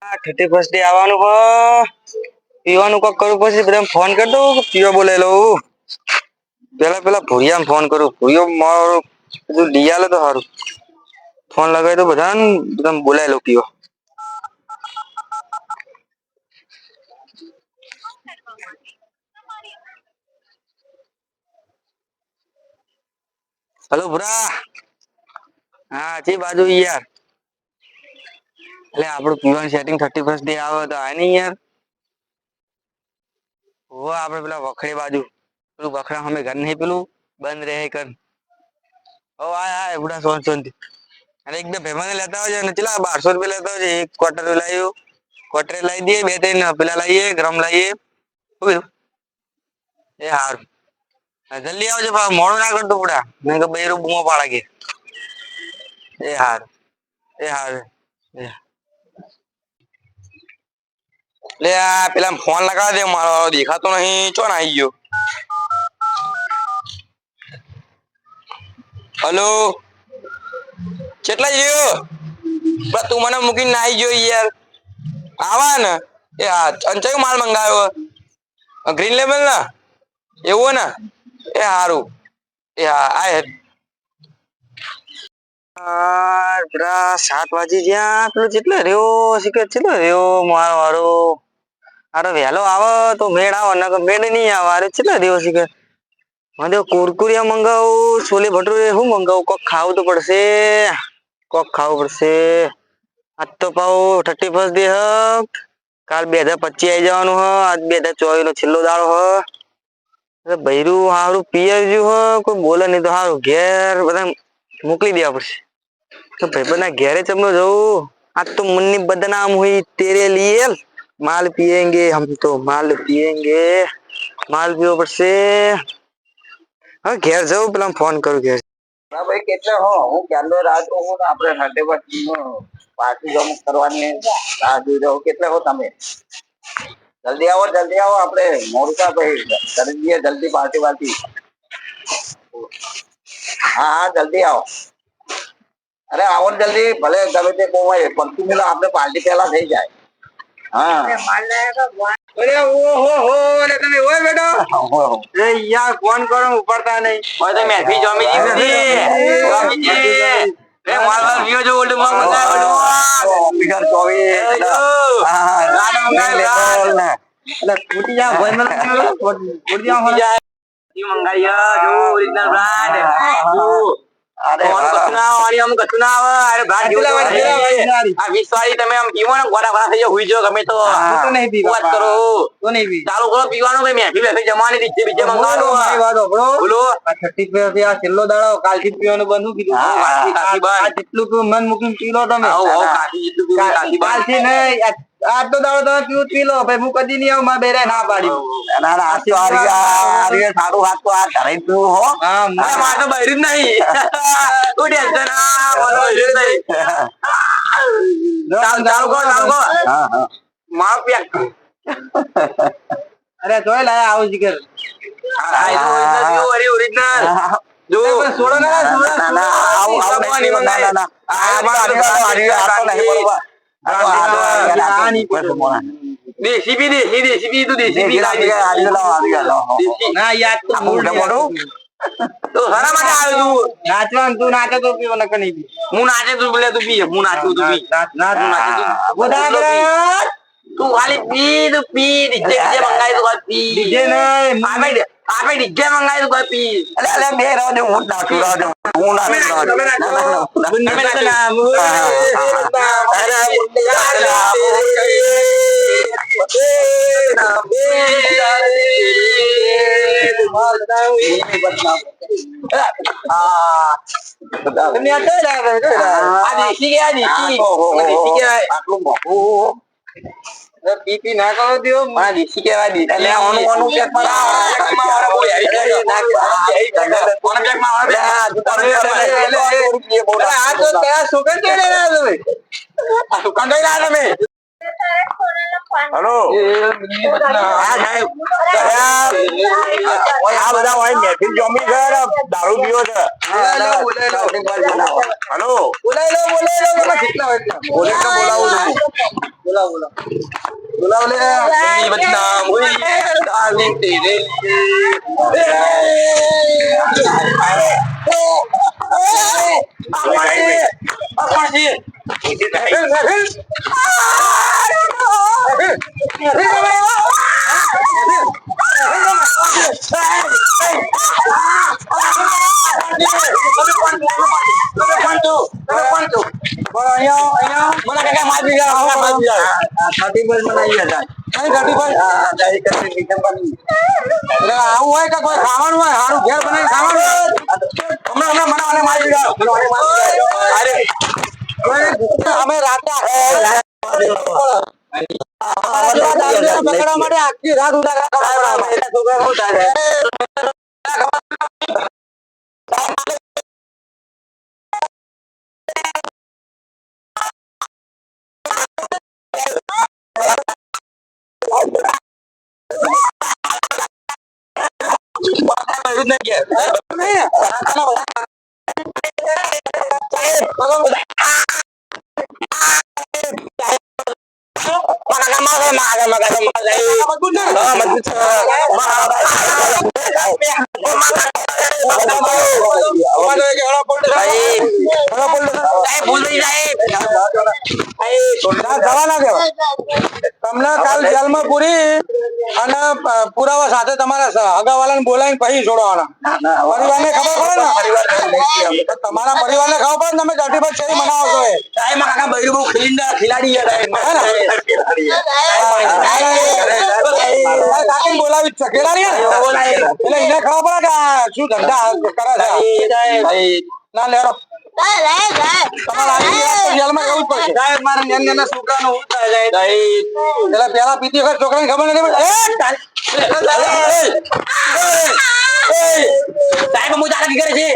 31st day આવવાનું હ પીવાનું કોક કરવું પછી બધા ફોન કરી દઉં પીવા બોલાવી લઉં પેલા ભૂરિયાને ફોન કરું ભૂરિયો મારો બધું લઈ આલે તો સારું ફોન લગાવી તો બધા બોલાવી લઉં પીવા હલો ભૂરા હા જે બાજુ યાર એટલે આપણું પીવાનું સેટિંગ 31st ડે આવે તો આય નહીં યાર હો આપણે પેલા વખરી બાજુ પેલું વખરા સામે ઘર નહીં પેલું બંધ રહે કર ઓ આય બુડા સોન અને એક બે ભેમાને લેતા આવજે અને ચલા 1200 રૂપિયા લેતા આવજે એક ક્વાર્ટર લાવ્યો ક્વાર્ટર લાવી દઈએ બે ત્રણ પેલા લાવીએ ગરમ લાવીએ એ હાર જલ્દી આવજો મોડું ના કરતો બુડા નહીં તો બૈરું બૂમો પાડા કે એ હાર લે આ પેલા ફોન લગાવ દે મારો દેખાતો નહીં ચો આવી ગયો હલો કેટલા ગયો તું મને મૂકીને ના આવી ગયો યાર આવા ને એ હા અંચાયું માલ મંગાવ્યો ગ્રીન લેબલ ના એવું ને એ સારું એ હા આ 7 વાગી ગયા પેલો કેટલો રહ્યો શીખર કેટલો રહ્યો મારો વારો અરે વહેલો આવે તો મેળ આવે ને મેળ નહીં આવે અરે કેટલો રહ્યો શીખર મને કુરકુરિયા મંગાવું છોલે ભટુરે શું મંગાવું કોક ખાવું તો પડશે આજ તો પાવ 31st ડે હ કાલ 2025 આવી જવાનું હ આજ 2024 નો છેલ્લો દાડો હ બૈરું હારું પિયર હ કોઈ બોલે નહીં તો હારું ઘેર બધા મોકલી દેવા પડશે તો ભાઈ ઘેરે ચમનો જવું आज तो मुन्नी बदनाम हुई तेरे लिए माल पिएंगे हम तो माल पीવો પડશે હા ઘેર જવું પેલા ફોન કરું ઘેર હા ભાઈ કેટલે હો હું ક્યારનો રાહ જોઉં છું આપણે સાથે પાર્ટી જમ કરવાની રાહ જોઈ રહ્યો કેટલે હો તમે જલ્દી આવો આપણે મોડું ભાઈ કરી દઈએ જલ્દી પાર્ટી હા જલ્દી આવો અરે આવો ને જલ્દી ભલે ગમે તે કોઈ પંક્તિ આપણે પાર્ટી પહેલા થઈ જાય હા અરે ઓહો અરે તમે ઓય બેટો એ યાર ફોન કરો ઉપાડતા નહીં ઓય તો મેથી જોમીજી એ માલ વિયો જો ઓલ્ડ માં મંગાવ્યો ઓફિસર ચોવી હા ગાડ મંગાવ્યો એટલે ફૂટી જા ભોય મને ફૂટી જા મંગાવ્યો જો ઓરિજિનલ બ્રાન્ડ અરે કોણ કચના વાળી આમ કચના આવે અરે બ્રાન્ડ જેવું આ 20 વાળી તમે આમ પીવો ને ગોડા થઈ જાય હુઈ જો ગમે તો નહીં પીવા વાત કરો તો નહીં પી ચાલુ કરો પીવાનું ભાઈ મેથી બેઠી જમાની દીજે બીજે મંગાવવાનું મારી વાત આપણો બોલો 30 રૂપિયા છેલ્લો દાડો કાલથી પીવાનું બંધ કીધું આ જેટલું મન મૂકીને પી લો તમે કાકી જેટલું પીવું કાલથી નહીં આ તો દાડો તમે પીવું પી લો ભાઈ હું કદી નહીં આવું મારે બેરે ના પાડી ના આ તો સારું હાથ તો આ ઘરે પીવું હો હા મારે તો બૈરી જ નહીં તું ટેન્શન ચાલુ કર હા મારો પેક અરે જોઈ લાયા આવું જીગર ઓરિજિનલ જો છોડો ના દેશી બી તું દેશી ના યાદ તો તો હરા માટે આવ્યો તું નાચવાનું તું નાચે તો પીવો નકર નહીં પી હું નાચે તું બોલે તું પી હું નાચું તું પી તું ખાલી પી ડીજે મંગાઈ તું પી ડીજે નહીં આપણે ડીજે મંગાઈ તું પી અલે બે રહો દે હું નાચું હું પીપી ના કરો દો મારા દેશી કેવાય દી એટલે હેલો આ બધા મેથી જમી છે દારૂ પીવો છે હેલો બોલાવી લો કેટલા બોલાવું બોલાવો લે તેરી બદનામ હુઈ ડાર્લિંગ તેરે આવું હોય કે કોઈ ખાવાનું હોય સારું ઘેર બનાવી ખાવાનું હમણાં મને મારી અમે રાતે પકડવા માટે આખી રાત તમને કાલ જેલમાં પૂરી અને પુરાવા સાથે તમારા હગાવાલાને બોલાવીને પછી છોડવાના પરિવારને ખબર પડે ને તમારા પરિવારને ખબર પડે ને તમે ધરતી પર કેવી મનાવો છો કાકા બૈરું બહુ ખિલાડી બોલાવી છે ખેલાડી એટલે એને ખબર પડે કે શું ધંધા કરે છે ના લેરો પેલા પીતી વખત છોકરાને ખબર નથી કરે છે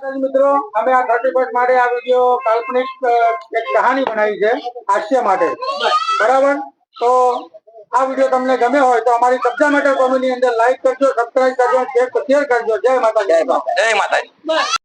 મિત્રો અમે આ 31 માટે આ વિડીયો કાલ્પનિક એક કહાની બનાવી છે હાસ્ય માટે બરાબર તો આ વિડીયો તમને ગમ્યો હોય તો અમારી કબજા મેટર કોમેડી અંદર લાઈક કરજો સબસ્ક્રાઇબ કરજો શેર કરજો જય માતાજી.